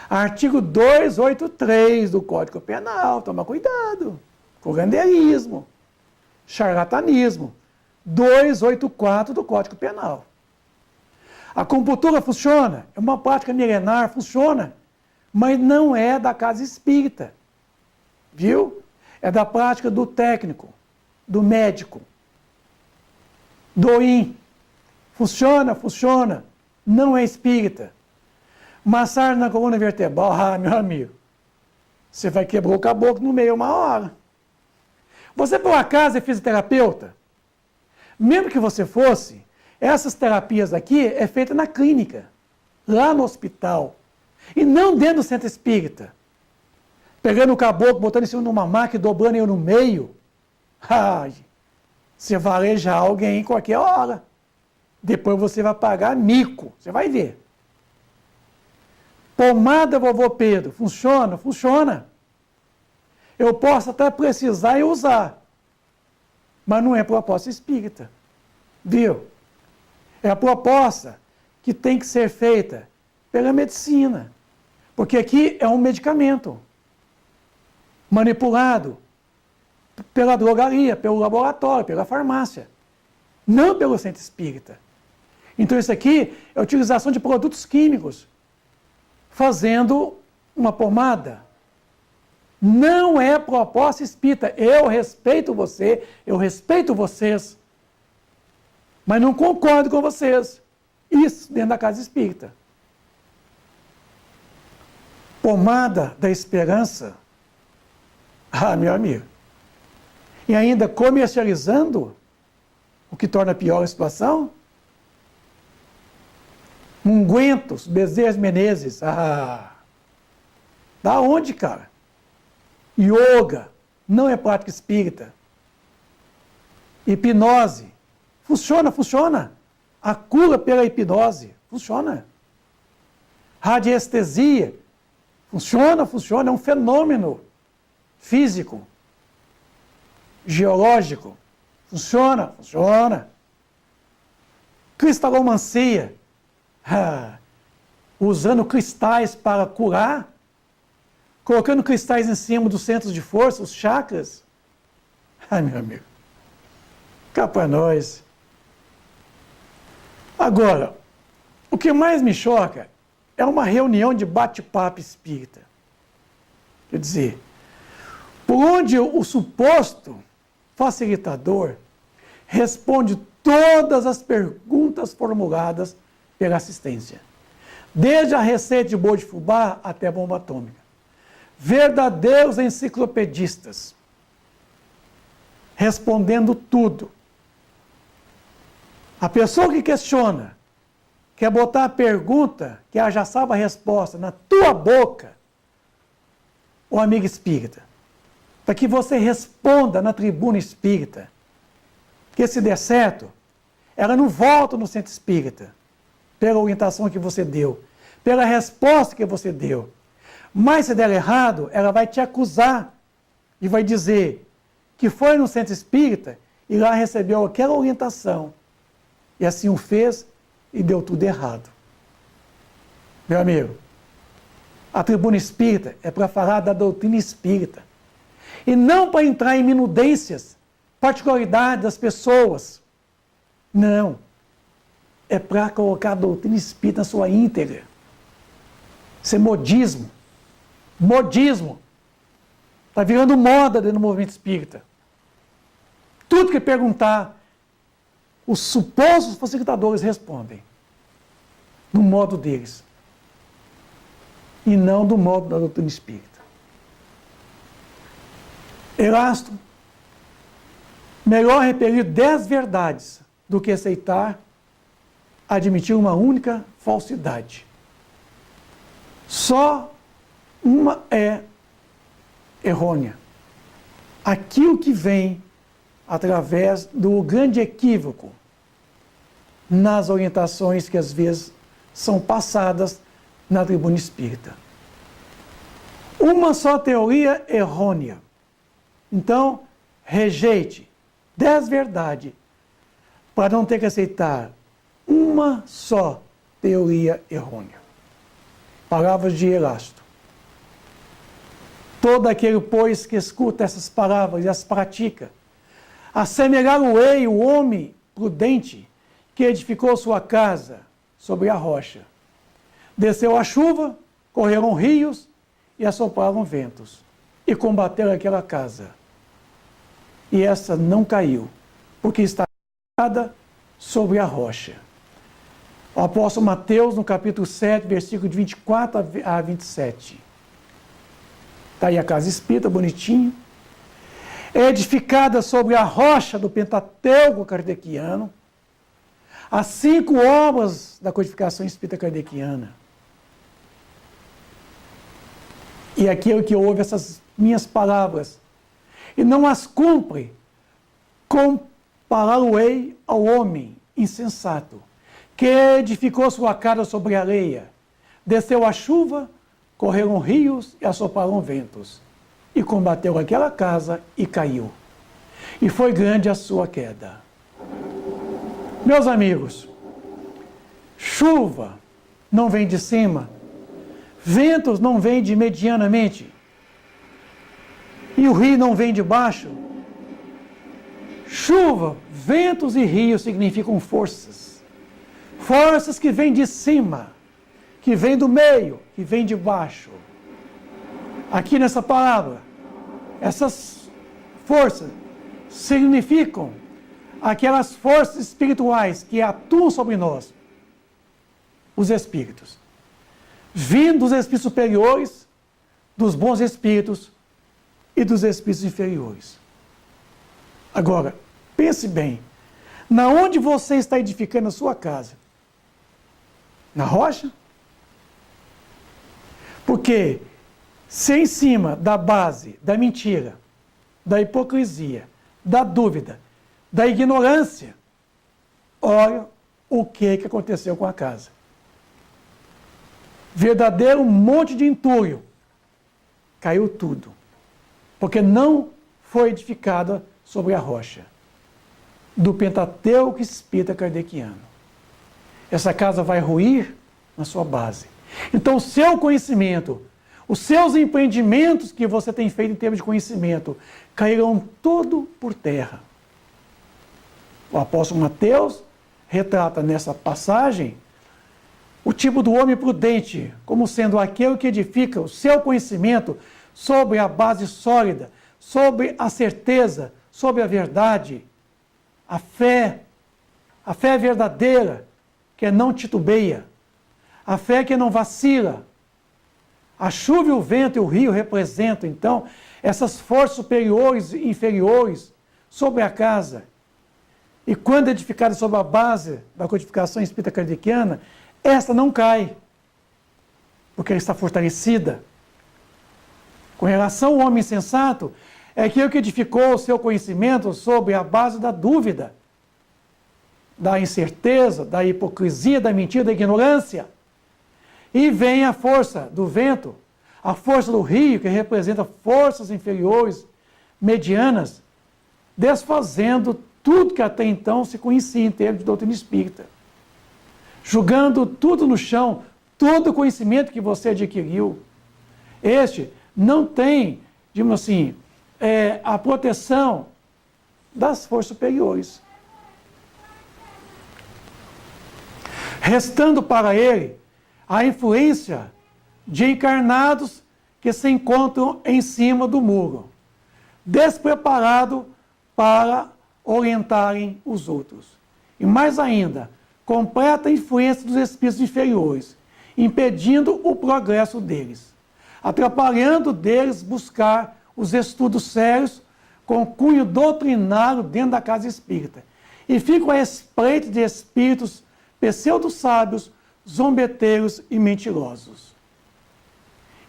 Artigo 283 do Código Penal, toma cuidado. Curanderismo, charlatanismo, 284 do Código Penal. A acupuntura funciona, é uma prática milenar, funciona, mas não é da casa espírita. viu? É da prática do técnico, do médico, do IN. Funciona, funciona. Não é espírita. Massagem na coluna vertebral, meu amigo, você vai quebrar o caboclo no meio uma hora. Você, por acaso, é fisioterapeuta? Mesmo que você fosse, essas terapias aqui é feita na clínica, lá no hospital, e não dentro do centro espírita. Pegando o caboclo, botando em cima de uma máquina e dobrando ele no meio. Ai, você vai alejar alguém em qualquer hora. Depois você vai pagar mico, você vai ver. Pomada vovô Pedro, funciona? Funciona. Eu posso até precisar e usar, mas não é proposta espírita, viu? É a proposta que tem que ser feita pela medicina, porque aqui é um medicamento manipulado pela drogaria, pelo laboratório, pela farmácia, não pelo centro espírita. Então isso aqui é a utilização de produtos químicos, fazendo uma pomada. Não é proposta espírita. Eu respeito você, eu respeito vocês, mas não concordo com vocês. Isso dentro da casa espírita. Pomada da esperança. Meu amigo. E ainda comercializando, o que torna pior a situação. Ungüentos, Bezerra Menezes. Da onde, cara? Yoga, não é prática espírita. Hipnose, funciona, funciona. A cura pela hipnose, funciona. Radiestesia, funciona, funciona. É um fenômeno físico, geológico. Funciona, funciona. Cristalomancia, usando cristais para curar, colocando cristais em cima dos centros de força, os chakras. Meu amigo, cá para nós. Agora, o que mais me choca é uma reunião de bate-papo espírita. Quer dizer, por onde o suposto facilitador responde todas as perguntas formuladas pela assistência, desde a receita de bolo de fubá até a bomba atômica. Verdadeiros enciclopedistas, respondendo tudo. A pessoa que questiona, quer botar a pergunta, que ela já sabe a resposta, na tua boca, o amigo espírita, para que você responda na tribuna espírita, que se der certo, ela não volta no centro espírita, pela orientação que você deu, pela resposta que você deu. Mas se der errado, ela vai te acusar e vai dizer que foi no centro espírita e lá recebeu aquela orientação. E assim o fez e deu tudo errado. Meu amigo, a tribuna espírita é para falar da doutrina espírita. E não para entrar em minudências, particularidades das pessoas. Não. É para colocar a doutrina espírita na sua íntegra. Isso é modismo. Modismo. Está virando moda dentro do movimento espírita. Tudo que perguntar, os supostos facilitadores respondem no modo deles e não do modo da doutrina espírita. Erasto, melhor repelir 10 verdades do que aceitar admitir uma única falsidade. Só uma é errônea. Aquilo que vem através do grande equívoco nas orientações que às vezes são passadas na tribuna espírita. Uma só teoria errônea. Então, rejeite 10 verdades para não ter que aceitar uma só teoria errônea. Palavras de Erasto. Todo aquele, pois, que escuta essas palavras e as pratica, assemelhar-o-ei o homem prudente que edificou sua casa sobre a rocha. Desceu a chuva, correram rios e assopraram ventos. e combateram aquela casa. E essa não caiu, porque está edificada sobre a rocha. O apóstolo Mateus, no capítulo 7, versículo de 24 a 27. Está aí a casa espírita, bonitinho. É edificada sobre a rocha do Pentateuco kardeciano, as 5 obras da codificação espírita kardeciana. E aquele que ouve essas minhas palavras e não as cumpre, compará-lo-ei ao homem insensato, que edificou sua casa sobre a areia. Desceu a chuva, correram rios e assopraram ventos, e combateu aquela casa e caiu. E foi grande a sua queda. Meus amigos, chuva não vem de cima, ventos não vêm de medianamente, e o rio não vem de baixo. Chuva, ventos e rios significam forças. Forças que vêm de cima, que vêm do meio, que vêm de baixo. Aqui nessa palavra, essas forças significam aquelas forças espirituais que atuam sobre nós, os espíritos. Vindo dos espíritos superiores, dos bons espíritos e dos espíritos inferiores. Agora, pense bem, na onde você está edificando a sua casa? Na rocha? Porque se em cima da base da mentira, da hipocrisia, da dúvida, da ignorância, olha o que aconteceu com a casa. Verdadeiro monte de entulho. Caiu tudo. Porque não foi edificada sobre a rocha do Pentateuco espírita kardeciano. Essa casa vai ruir na sua base. Então, o seu conhecimento, os seus empreendimentos que você tem feito em termos de conhecimento, cairão todo por terra. O apóstolo Mateus retrata nessa passagem o tipo do homem prudente como sendo aquele que edifica o seu conhecimento sobre a base sólida, sobre a certeza, sobre a verdade, a fé verdadeira, que não titubeia, a fé que não vacila. A chuva, o vento e o rio representam, então, essas forças superiores e inferiores sobre a casa. E quando edificada sobre a base da codificação espírita kardeciana, esta não cai, porque ela está fortalecida. Com relação ao homem sensato, é aquele que edificou o seu conhecimento sobre a base da dúvida, da incerteza, da hipocrisia, da mentira, da ignorância. E vem a força do vento, a força do rio, que representa forças inferiores, medianas, desfazendo tudo que até então se conhecia em termos de doutrina espírita. Jogando tudo no chão, todo o conhecimento que você adquiriu. Este não tem, digamos assim, a proteção das forças superiores. Restando para ele a influência de encarnados que se encontram em cima do muro, despreparados para orientarem os outros. E mais ainda, completa influência dos espíritos inferiores, impedindo o progresso deles, atrapalhando deles buscar os estudos sérios com cunho doutrinário dentro da casa espírita, e ficam a espreita de espíritos pseudo-sábios, zombeteiros e mentirosos.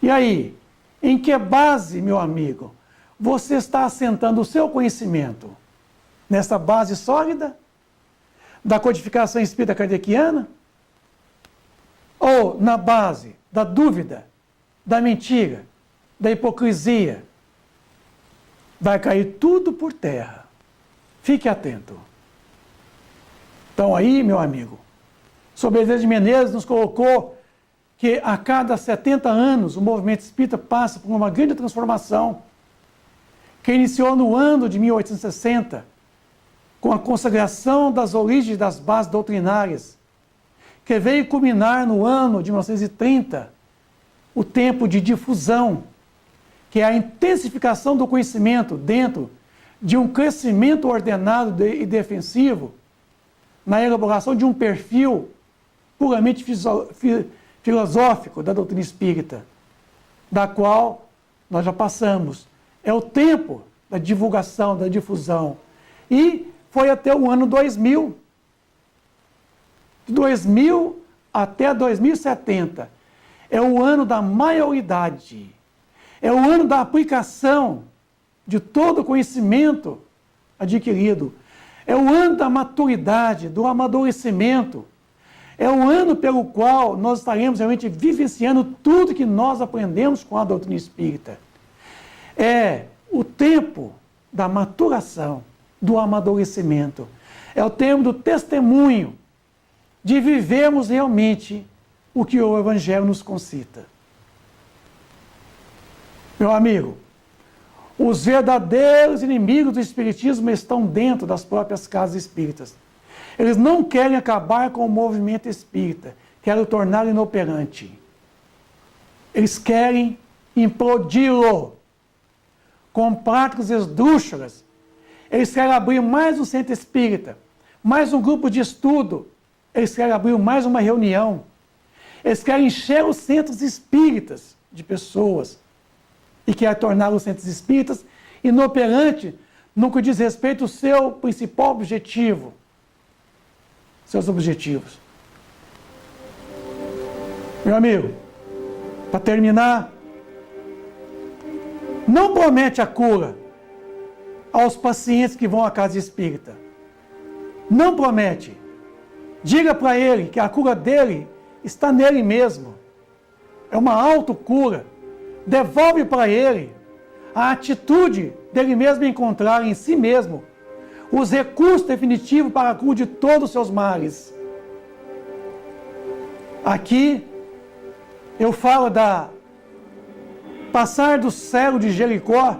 E aí, em que base, meu amigo, você está assentando o seu conhecimento? Nessa base sólida da codificação espírita kardeciana? Ou na base da dúvida, da mentira, da hipocrisia? Vai cair tudo por terra. Fique atento. Então aí, meu amigo, Sob Bezerra de Menezes nos colocou que a cada 70 anos o movimento espírita passa por uma grande transformação que iniciou no ano de 1860, com a consagração das origens das bases doutrinárias, que veio culminar no ano de 1930, o tempo de difusão, que é a intensificação do conhecimento dentro de um crescimento ordenado e defensivo, na elaboração de um perfil puramente filosófico da doutrina espírita, da qual nós já passamos. É o tempo da divulgação, da difusão. E foi até o ano 2000. De 2000 até 2070. É o ano da maioridade. É o ano da aplicação de todo o conhecimento adquirido. É o ano da maturidade, do amadurecimento. É o ano pelo qual nós estaremos realmente vivenciando tudo que nós aprendemos com a doutrina espírita. É o tempo da maturação, do amadurecimento. É o tempo do testemunho, de vivermos realmente o que o Evangelho nos concita. Meu amigo, os verdadeiros inimigos do Espiritismo estão dentro das próprias casas espíritas. Eles não querem acabar com o movimento espírita, querem torná-lo inoperante. Eles querem implodi-lo com práticas esdrúxulas. Eles querem abrir mais um centro espírita, mais um grupo de estudo. Eles querem abrir mais uma reunião. Eles querem encher os centros espíritas de pessoas e querem tornar os centros espíritas inoperantes no que diz respeito ao seu principal objetivo, seus objetivos. Meu amigo, para terminar, não promete a cura aos pacientes que vão à casa espírita. Não promete. Diga para ele que a cura dele está nele mesmo. É uma autocura. Devolve para ele a atitude dele mesmo encontrar em si mesmo os recursos definitivos para a cura de todos os seus males. Aqui eu falo da passar do cego de Jericó,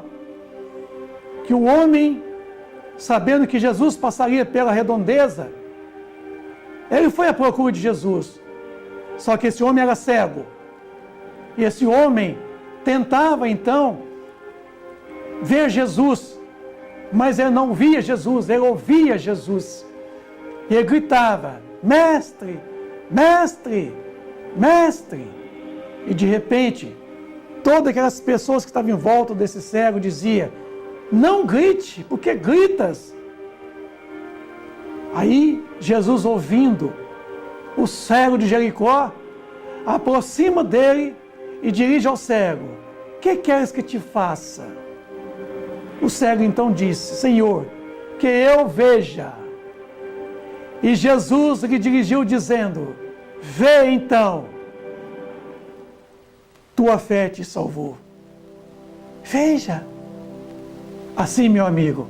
que o homem, sabendo que Jesus passaria pela redondeza, ele foi à procura de Jesus. Só que esse homem era cego. E esse homem tentava então ver Jesus, mas ele não via Jesus, ele ouvia Jesus. E ele gritava: mestre, mestre, mestre. E de repente, todas aquelas pessoas que estavam em volta desse cego diziam: não grite, porque gritas. Aí Jesus, ouvindo o cego de Jericó, aproxima dele e dirige ao cego: que queres que te faça? O cego então disse: Senhor, que eu veja. E Jesus lhe dirigiu dizendo: vê então, tua fé te salvou. Veja. Assim, meu amigo,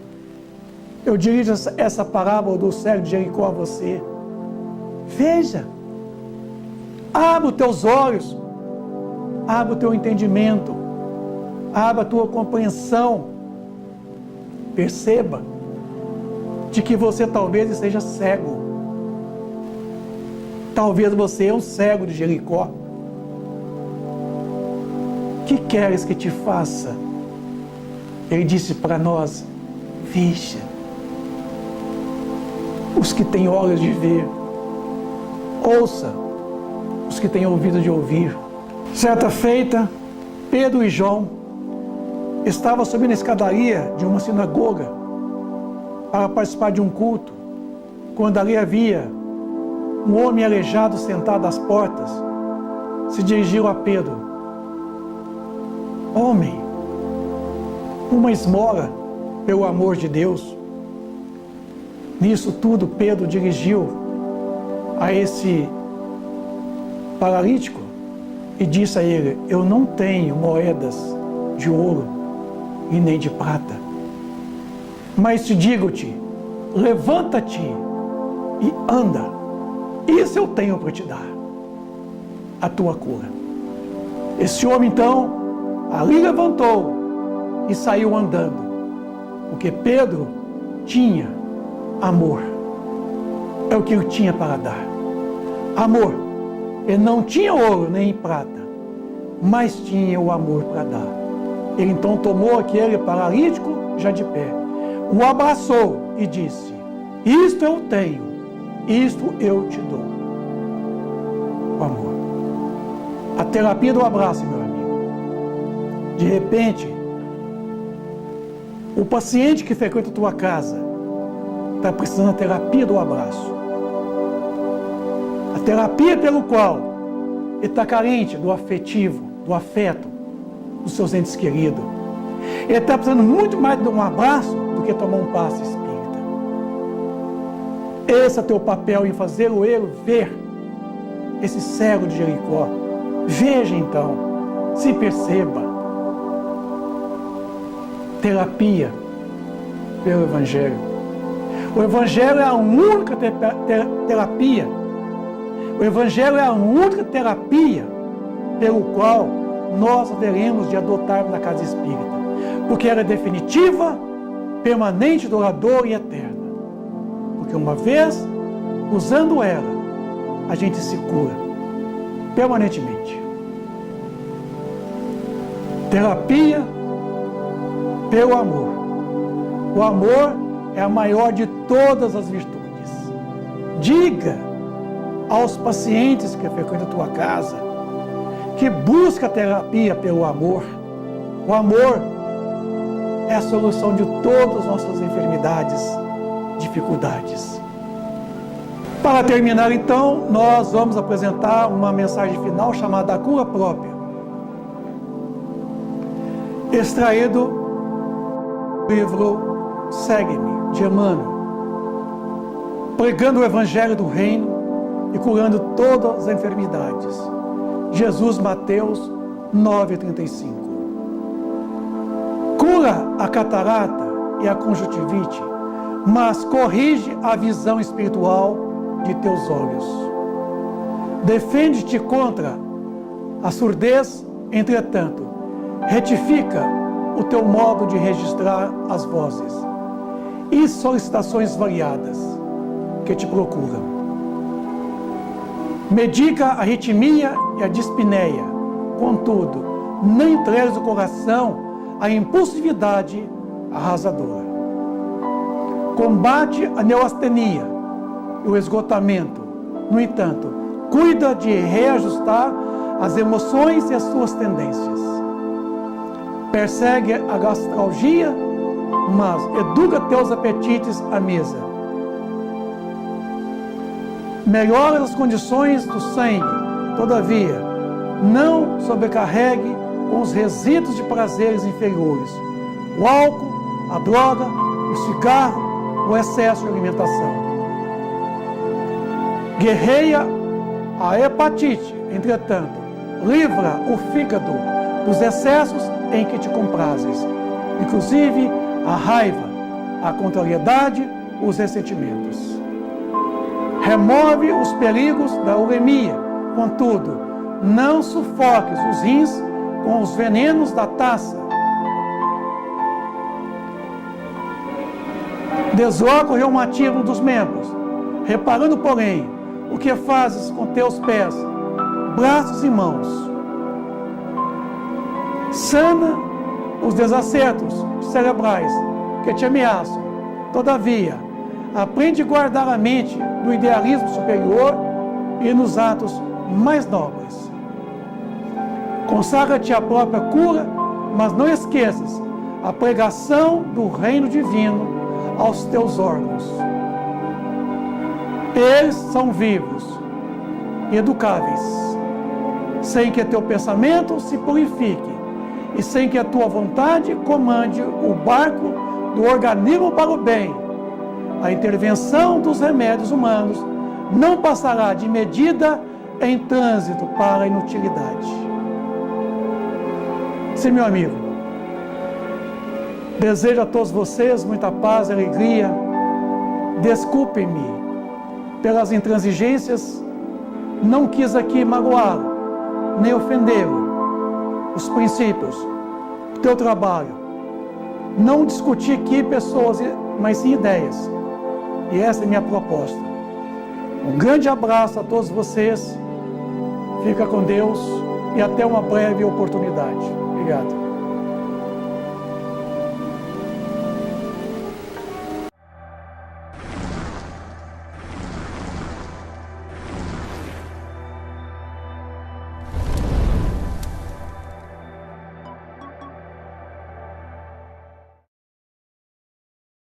eu dirijo essa parábola do cego de Jericó a você. Veja. Abra os teus olhos. Abra o teu entendimento. Abra a tua compreensão. Perceba de que você talvez esteja cego. Talvez você é um cego de Jericó. Que queres que te faça? Ele disse para nós: veja. Os que têm olhos de ver, ouça. Os que têm ouvido de ouvir. Certa feita, Pedro e João estavam subindo a escadaria de uma sinagoga para participar de um culto, quando ali havia um homem aleijado sentado às portas. Se dirigiu a Pedro: homem, uma esmola pelo amor de Deus. Nisso tudo, Pedro dirigiu a esse paralítico e disse a ele: eu não tenho moedas de ouro e nem de prata, mas te digo-te, levanta-te e anda. Isso eu tenho para te dar, a tua cura. Esse homem então ali levantou e saiu andando, porque Pedro tinha amor. É o que ele tinha para dar. Amor. Ele não tinha ouro nem prata, mas tinha o amor para dar. Ele então tomou aquele paralítico já de pé, o abraçou e disse: isto eu tenho, isto eu te dou. O amor. A terapia do abraço, meu amigo. De repente, o paciente que frequenta a tua casa está precisando da terapia do abraço. A terapia pelo qual ele está carente do afetivo, do afeto dos seus entes queridos. Ele está precisando muito mais de um abraço do que tomar um passe espírita. Esse é teu papel em fazê-lo ele ver esse cego de Jericó. Veja então, se perceba. Terapia pelo Evangelho. O Evangelho é a única terapia. O Evangelho é a única terapia pelo qual nós haveremos de adotar na casa espírita. Porque ela é definitiva, permanente, duradoura e eterna. Porque uma vez, usando ela, a gente se cura permanentemente. Terapia pelo amor. O amor é a maior de todas as virtudes. Diga aos pacientes que frequentam a tua casa que busca terapia pelo amor. O amor é a solução de todas as nossas enfermidades, dificuldades. Para terminar, então, nós vamos apresentar uma mensagem final chamada A Cura Própria, extraído do livro Segue-me, de Emmanuel, pregando o Evangelho do Reino e curando todas as enfermidades. Jesus, Mateus 9,35. Cura a catarata e a conjuntivite, mas corrige a visão espiritual de teus olhos. Defende-te contra a surdez, entretanto, retifica o teu modo de registrar as vozes e solicitações variadas que te procuram. Medica a arritmia e a dispneia, contudo, não entregues o coração à impulsividade arrasadora. Combate a neurastenia e o esgotamento. No entanto, cuida de reajustar as emoções e as suas tendências. Persegue a gastralgia, mas educa teus apetites à mesa. Melhora as condições do sangue, todavia, não sobrecarregue com os resíduos de prazeres inferiores, o álcool, a droga, o cigarro, o excesso de alimentação. Guerreia a hepatite, entretanto, livra o fígado dos excessos em que te comprazes, inclusive a raiva, a contrariedade, os ressentimentos. Remove os perigos da uremia, contudo, não sufoques os rins com os venenos da taça. Desloca o reumatismo dos membros, reparando, porém, o que fazes com teus pés, braços e mãos. Sana os desacertos cerebrais que te ameaçam. Todavia, aprende a guardar a mente no idealismo superior e nos atos mais nobres. Consagra-te à própria cura, mas não esqueças a pregação do reino divino aos teus órgãos. Eles são vivos e educáveis, sem que teu pensamento se purifique e sem que a tua vontade comande o barco do organismo para o bem. A intervenção dos remédios humanos não passará de medida em trânsito para a inutilidade. Sim, meu amigo, desejo a todos vocês muita paz e alegria. Desculpem-me pelas intransigências, não quis aqui magoá-lo, nem ofendê-lo. Os princípios do teu trabalho, não discutir aqui pessoas, mas sim ideias. E essa é a minha proposta. Um grande abraço a todos vocês. Fica com Deus e até uma breve oportunidade. Obrigado.